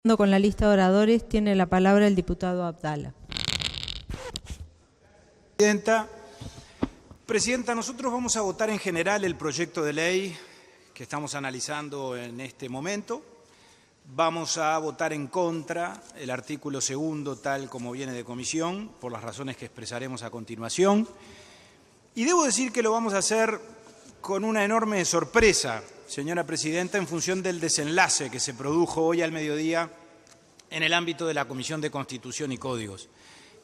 Con la lista de oradores tiene la palabra el diputado Abdala. Presidenta, nosotros vamos a votar en general el proyecto de ley que estamos analizando en este momento. Vamos a votar en contra el artículo segundo tal como viene de comisión, por las razones que expresaremos a continuación. Y debo decir que lo vamos a hacer con una enorme sorpresa, señora Presidenta, en función del desenlace que se produjo hoy al mediodía en el ámbito de la Comisión de Constitución y Códigos,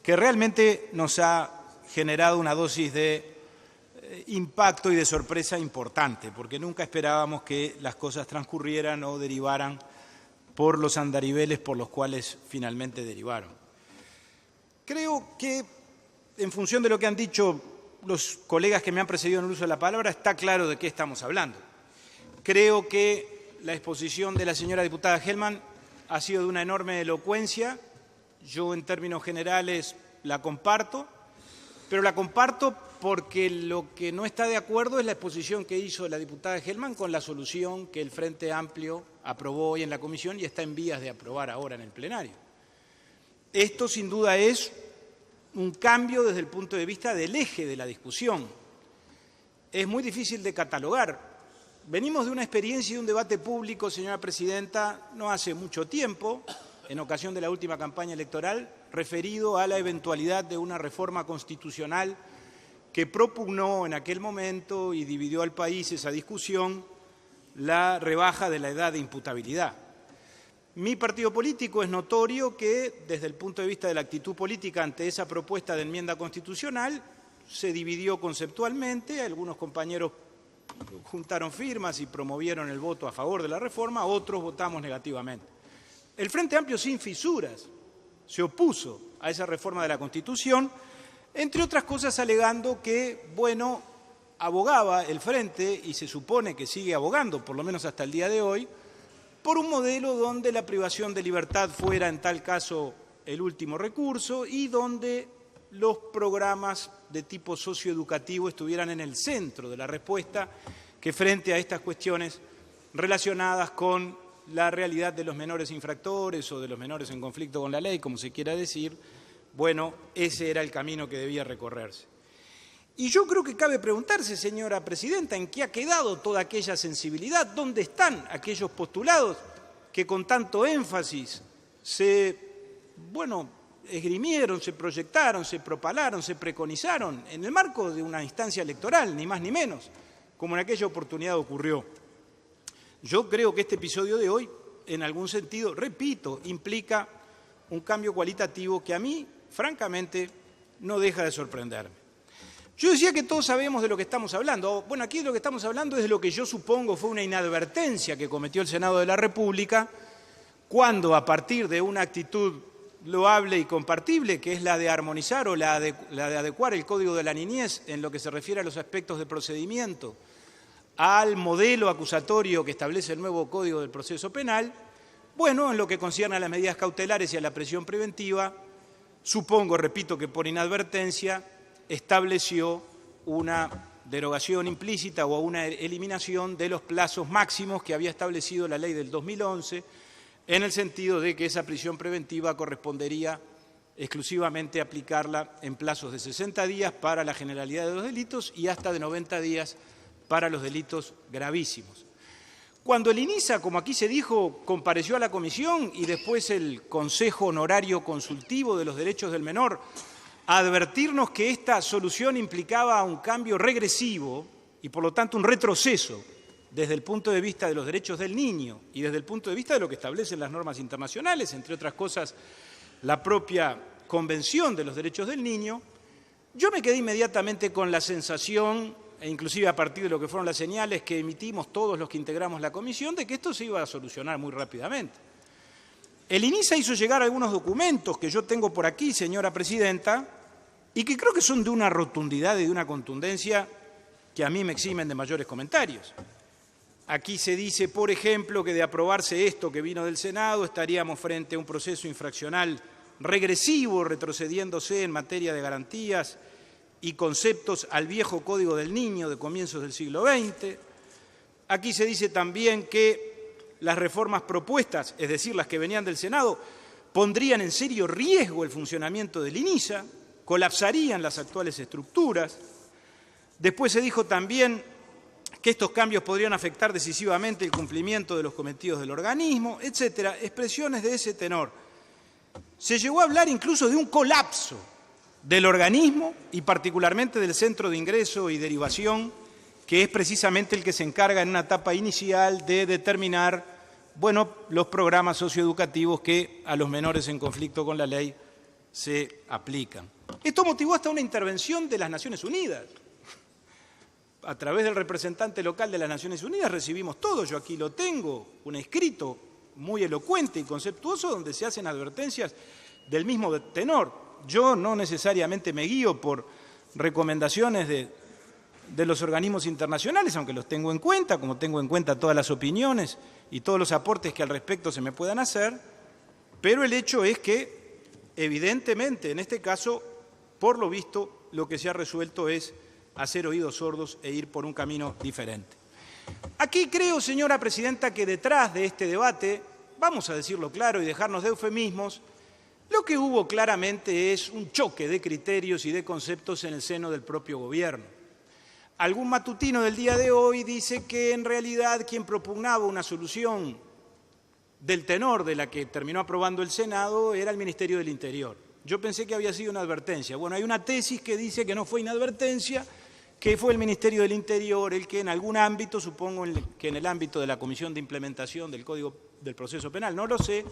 que realmente nos ha generado una dosis de impacto y de sorpresa importante, porque nunca esperábamos que las cosas transcurrieran o derivaran por los andariveles por los cuales finalmente derivaron. Creo que, en función de lo que han dicho los colegas que me han precedido en el uso de la palabra, está claro de qué estamos hablando. Creo que la exposición de la señora diputada Hellmann ha sido de una enorme elocuencia. Yo, en términos generales, la comparto, pero la comparto porque lo que no está de acuerdo es la exposición que hizo la diputada Hellmann con la solución que el Frente Amplio aprobó hoy en la comisión y está en vías de aprobar ahora en el plenario. Esto, sin duda, es un cambio desde el punto de vista del eje de la discusión. Es muy difícil de catalogar. Venimos de una experiencia y de un debate público, señora Presidenta, no hace mucho tiempo, en ocasión de la última campaña electoral, referido a la eventualidad de una reforma constitucional que propugnó en aquel momento y dividió al país esa discusión, la rebaja de la edad de imputabilidad. Mi partido político es notorio que, desde el punto de vista de la actitud política ante esa propuesta de enmienda constitucional, se dividió conceptualmente. Algunos compañeros juntaron firmas y promovieron el voto a favor de la reforma, otros votamos negativamente. El Frente Amplio, sin fisuras, se opuso a esa reforma de la Constitución, entre otras cosas alegando que, bueno, abogaba el Frente, y se supone que sigue abogando, por lo menos hasta el día de hoy, por un modelo donde la privación de libertad fuera, en tal caso, el último recurso y donde los programas de tipo socioeducativo estuvieran en el centro de la respuesta, que frente a estas cuestiones relacionadas con la realidad de los menores infractores o de los menores en conflicto con la ley, como se quiera decir, bueno, ese era el camino que debía recorrerse. Y yo creo que cabe preguntarse, señora Presidenta, en qué ha quedado toda aquella sensibilidad, dónde están aquellos postulados que con tanto énfasis se, esgrimieron, se proyectaron, se propalaron, se preconizaron en el marco de una instancia electoral, ni más ni menos, como en aquella oportunidad ocurrió. Yo creo que este episodio de hoy, en algún sentido, repito, implica un cambio cualitativo que a mí, francamente, no deja de sorprenderme. Yo decía que todos sabemos de lo que estamos hablando. Bueno, aquí de lo que estamos hablando es de lo que yo supongo fue una inadvertencia que cometió el Senado de la República cuando, a partir de una actitud loable y compartible, que es la de armonizar o la de adecuar el Código de la Niñez en lo que se refiere a los aspectos de procedimiento al modelo acusatorio que establece el nuevo Código del Proceso Penal, bueno, en lo que concierne a las medidas cautelares y a la prisión preventiva, supongo, repito, que por inadvertencia estableció una derogación implícita o una eliminación de los plazos máximos que había establecido la ley del 2011, en el sentido de que esa prisión preventiva correspondería exclusivamente aplicarla en plazos de 60 días para la generalidad de los delitos y hasta de 90 días para los delitos gravísimos. Cuando el INISA, como aquí se dijo, compareció a la comisión y después el Consejo Honorario Consultivo de los Derechos del Menor a advertirnos que esta solución implicaba un cambio regresivo y, por lo tanto, un retroceso desde el punto de vista de los derechos del niño y desde el punto de vista de lo que establecen las normas internacionales, entre otras cosas la propia Convención de los Derechos del Niño, yo me quedé inmediatamente con la sensación, e inclusive a partir de lo que fueron las señales que emitimos todos los que integramos la comisión, de que esto se iba a solucionar muy rápidamente. El INISA hizo llegar algunos documentos que yo tengo por aquí, señora Presidenta, y que creo que son de una rotundidad y de una contundencia que a mí me eximen de mayores comentarios. Aquí se dice, por ejemplo, que de aprobarse esto que vino del Senado estaríamos frente a un proceso infraccional regresivo, retrocediéndose en materia de garantías y conceptos al viejo Código del Niño de comienzos del siglo XX. Aquí se dice también que las reformas propuestas, es decir, las que venían del Senado, pondrían en serio riesgo el funcionamiento del INISA, colapsarían las actuales estructuras. Después se dijo también que estos cambios podrían afectar decisivamente el cumplimiento de los cometidos del organismo, etcétera, expresiones de ese tenor. Se llegó a hablar incluso de un colapso del organismo y particularmente del Centro de Ingreso y Derivación, que es precisamente el que se encarga en una etapa inicial de determinar, los programas socioeducativos que a los menores en conflicto con la ley se aplican. Esto motivó hasta una intervención de las Naciones Unidas. A través del representante local de las Naciones Unidas recibimos todo, yo aquí lo tengo, un escrito muy elocuente y conceptuoso donde se hacen advertencias del mismo tenor. Yo no necesariamente me guío por recomendaciones de los organismos internacionales, aunque los tengo en cuenta, como tengo en cuenta todas las opiniones y todos los aportes que al respecto se me puedan hacer, pero el hecho es que, evidentemente, en este caso, por lo visto, lo que se ha resuelto es hacer oídos sordos e ir por un camino diferente. Aquí creo, señora presidenta, que detrás de este debate, vamos a decirlo claro y dejarnos de eufemismos, lo que hubo claramente es un choque de criterios y de conceptos en el seno del propio gobierno. Algún matutino del día de hoy dice que en realidad quien propugnaba una solución del tenor de la que terminó aprobando el Senado era el Ministerio del Interior. Yo pensé que había sido una advertencia. Bueno, hay una tesis que dice que no fue inadvertencia, que fue el Ministerio del Interior el que en algún ámbito, supongo que en el ámbito de la Comisión de Implementación del Código del Proceso Penal, no lo sé,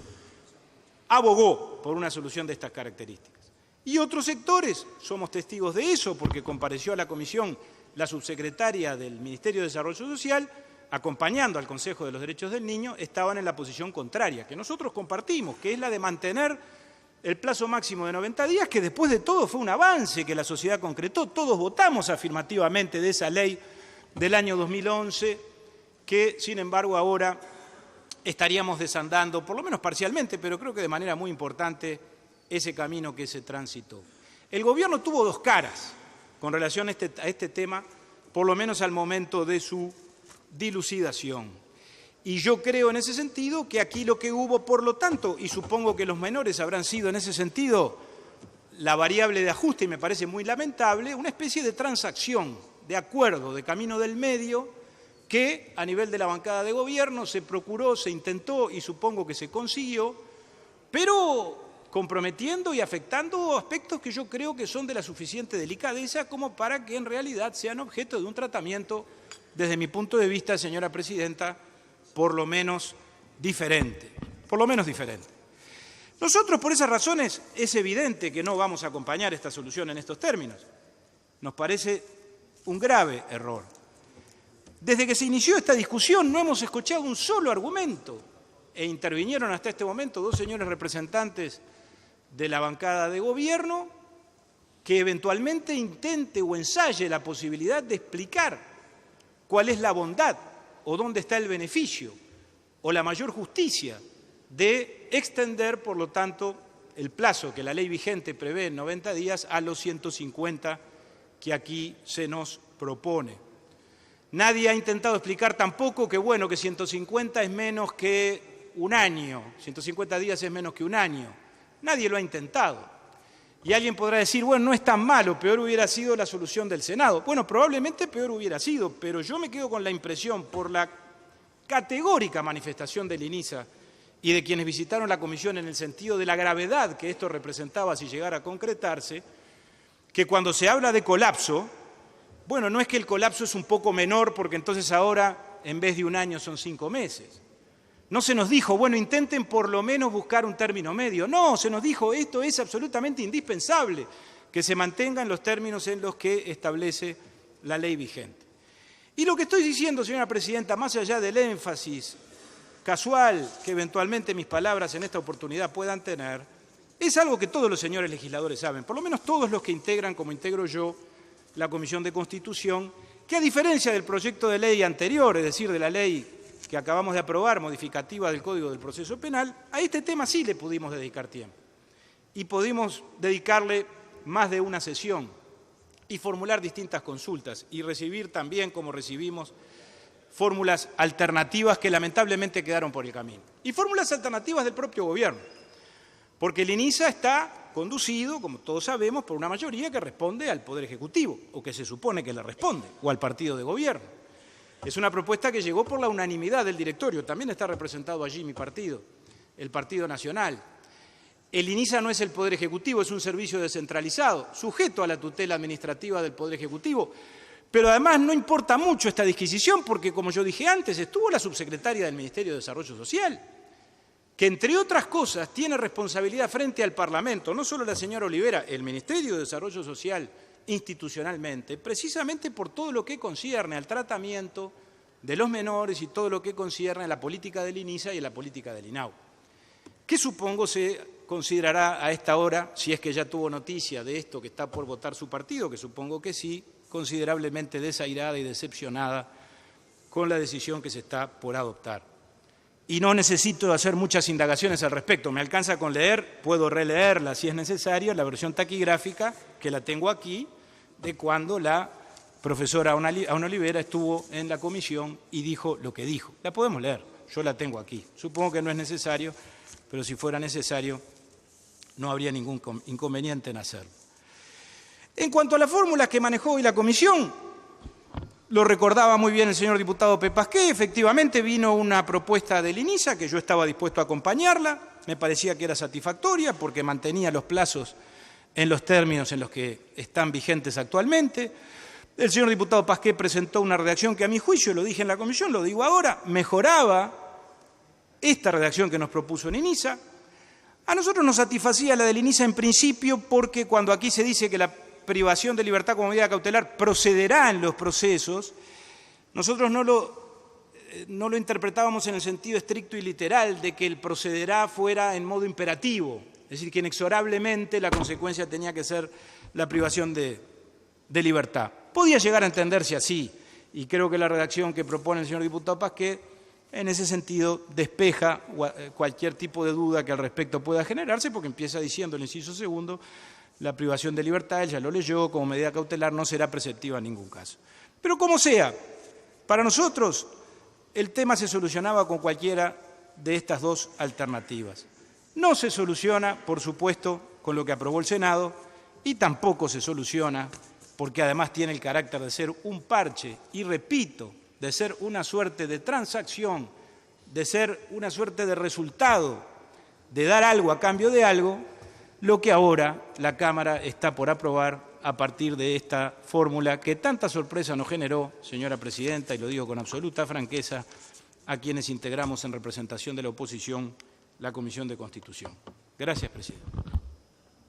abogó por una solución de estas características. Y otros sectores, somos testigos de eso, porque compareció a la comisión la subsecretaria del Ministerio de Desarrollo Social, acompañando al Consejo de los Derechos del Niño, estaban en la posición contraria, que nosotros compartimos, que es la de mantener el plazo máximo de 90 días, que después de todo fue un avance que la sociedad concretó. Todos votamos afirmativamente de esa ley del año 2011, que, sin embargo, ahora estaríamos desandando, por lo menos parcialmente, pero creo que de manera muy importante, ese camino que se transitó. El Gobierno tuvo dos caras con relación a este tema, por lo menos al momento de su dilucidación. Y yo creo en ese sentido que aquí lo que hubo, por lo tanto, y supongo que los menores habrán sido en ese sentido la variable de ajuste, y me parece muy lamentable, una especie de transacción, de acuerdo, de camino del medio, que a nivel de la bancada de gobierno se procuró, se intentó y supongo que se consiguió, pero comprometiendo y afectando aspectos que yo creo que son de la suficiente delicadeza como para que en realidad sean objeto de un tratamiento, desde mi punto de vista, señora presidenta, por lo menos diferente. Nosotros, por esas razones, es evidente que no vamos a acompañar esta solución en estos términos. Nos parece un grave error. Desde que se inició esta discusión no hemos escuchado un solo argumento e intervinieron hasta este momento dos señores representantes de la bancada de gobierno que eventualmente intente o ensaye la posibilidad de explicar cuál es la bondad o dónde está el beneficio o la mayor justicia de extender, por lo tanto, el plazo que la ley vigente prevé en 90 días a los 150 que aquí se nos propone. Nadie ha intentado explicar tampoco que, que 150 es menos que un año, 150 días es menos que un año. Nadie lo ha intentado. Y alguien podrá decir, no es tan malo, peor hubiera sido la solución del Senado. Bueno, probablemente peor hubiera sido, pero yo me quedo con la impresión, por la categórica manifestación del INISA y de quienes visitaron la comisión en el sentido de la gravedad que esto representaba si llegara a concretarse, que cuando se habla de colapso, no es que el colapso es un poco menor porque entonces ahora en vez de un año son 5 meses. No se nos dijo, intenten por lo menos buscar un término medio. No, se nos dijo, esto es absolutamente indispensable, que se mantengan los términos en los que establece la ley vigente. Y lo que estoy diciendo, señora presidenta, más allá del énfasis casual que eventualmente mis palabras en esta oportunidad puedan tener, es algo que todos los señores legisladores saben, por lo menos todos los que integran, como integro yo, la Comisión de Constitución, que a diferencia del proyecto de ley anterior, es decir, de la ley que acabamos de aprobar, modificativa del Código del Proceso Penal, a este tema sí le pudimos dedicar tiempo. Y pudimos dedicarle más de una sesión y formular distintas consultas y recibir también, como recibimos, fórmulas alternativas que lamentablemente quedaron por el camino. Y fórmulas alternativas del propio gobierno, porque el INISA está conducido, como todos sabemos, por una mayoría que responde al Poder Ejecutivo, o que se supone que le responde, o al partido de gobierno. Es una propuesta que llegó por la unanimidad del directorio, también está representado allí mi partido, el Partido Nacional. El INISA no es el Poder Ejecutivo, es un servicio descentralizado, sujeto a la tutela administrativa del Poder Ejecutivo, pero además no importa mucho esta disquisición porque, como yo dije antes, estuvo la subsecretaria del Ministerio de Desarrollo Social, que entre otras cosas tiene responsabilidad frente al Parlamento, no solo la señora Olivera, el Ministerio de Desarrollo Social institucionalmente, precisamente por todo lo que concierne al tratamiento de los menores y todo lo que concierne a la política del INISA y a la política del INAU, que supongo se considerará a esta hora, si es que ya tuvo noticia de esto que está por votar su partido, que supongo que sí, considerablemente desairada y decepcionada con la decisión que se está por adoptar. Y no necesito hacer muchas indagaciones al respecto, me alcanza con leer, puedo releerla si es necesario, la versión taquigráfica, que la tengo aquí, de cuando la profesora Auna Olivera estuvo en la comisión y dijo lo que dijo. La podemos leer, yo la tengo aquí. Supongo que no es necesario, pero si fuera necesario no habría ningún inconveniente en hacerlo. En cuanto a las fórmulas que manejó hoy la comisión, lo recordaba muy bien el señor diputado Pepasqué, efectivamente vino una propuesta del INISA que yo estaba dispuesto a acompañarla, me parecía que era satisfactoria porque mantenía los plazos en los términos en los que están vigentes actualmente. El señor diputado Pasqué presentó una redacción que a mi juicio, lo dije en la comisión, lo digo ahora, mejoraba esta redacción que nos propuso el INISA. A nosotros nos satisfacía la del INISA en principio porque cuando aquí se dice que la privación de libertad como medida cautelar procederá en los procesos, nosotros no lo interpretábamos en el sentido estricto y literal de que el procederá fuera en modo imperativo, es decir, que inexorablemente la consecuencia tenía que ser la privación de libertad. Podía llegar a entenderse así, y creo que la redacción que propone el señor diputado Pasqué en ese sentido despeja cualquier tipo de duda que al respecto pueda generarse, porque empieza diciendo el inciso segundo, la privación de libertad, él ya lo leyó, como medida cautelar no será preceptiva en ningún caso. Pero como sea, para nosotros el tema se solucionaba con cualquiera de estas dos alternativas. No se soluciona, por supuesto, con lo que aprobó el Senado y tampoco se soluciona porque además tiene el carácter de ser un parche y, repito, de ser una suerte de transacción, de ser una suerte de resultado, de dar algo a cambio de algo, lo que ahora la Cámara está por aprobar a partir de esta fórmula que tanta sorpresa nos generó, señora presidenta, y lo digo con absoluta franqueza, a quienes integramos en representación de la oposición la Comisión de Constitución. Gracias, presidente.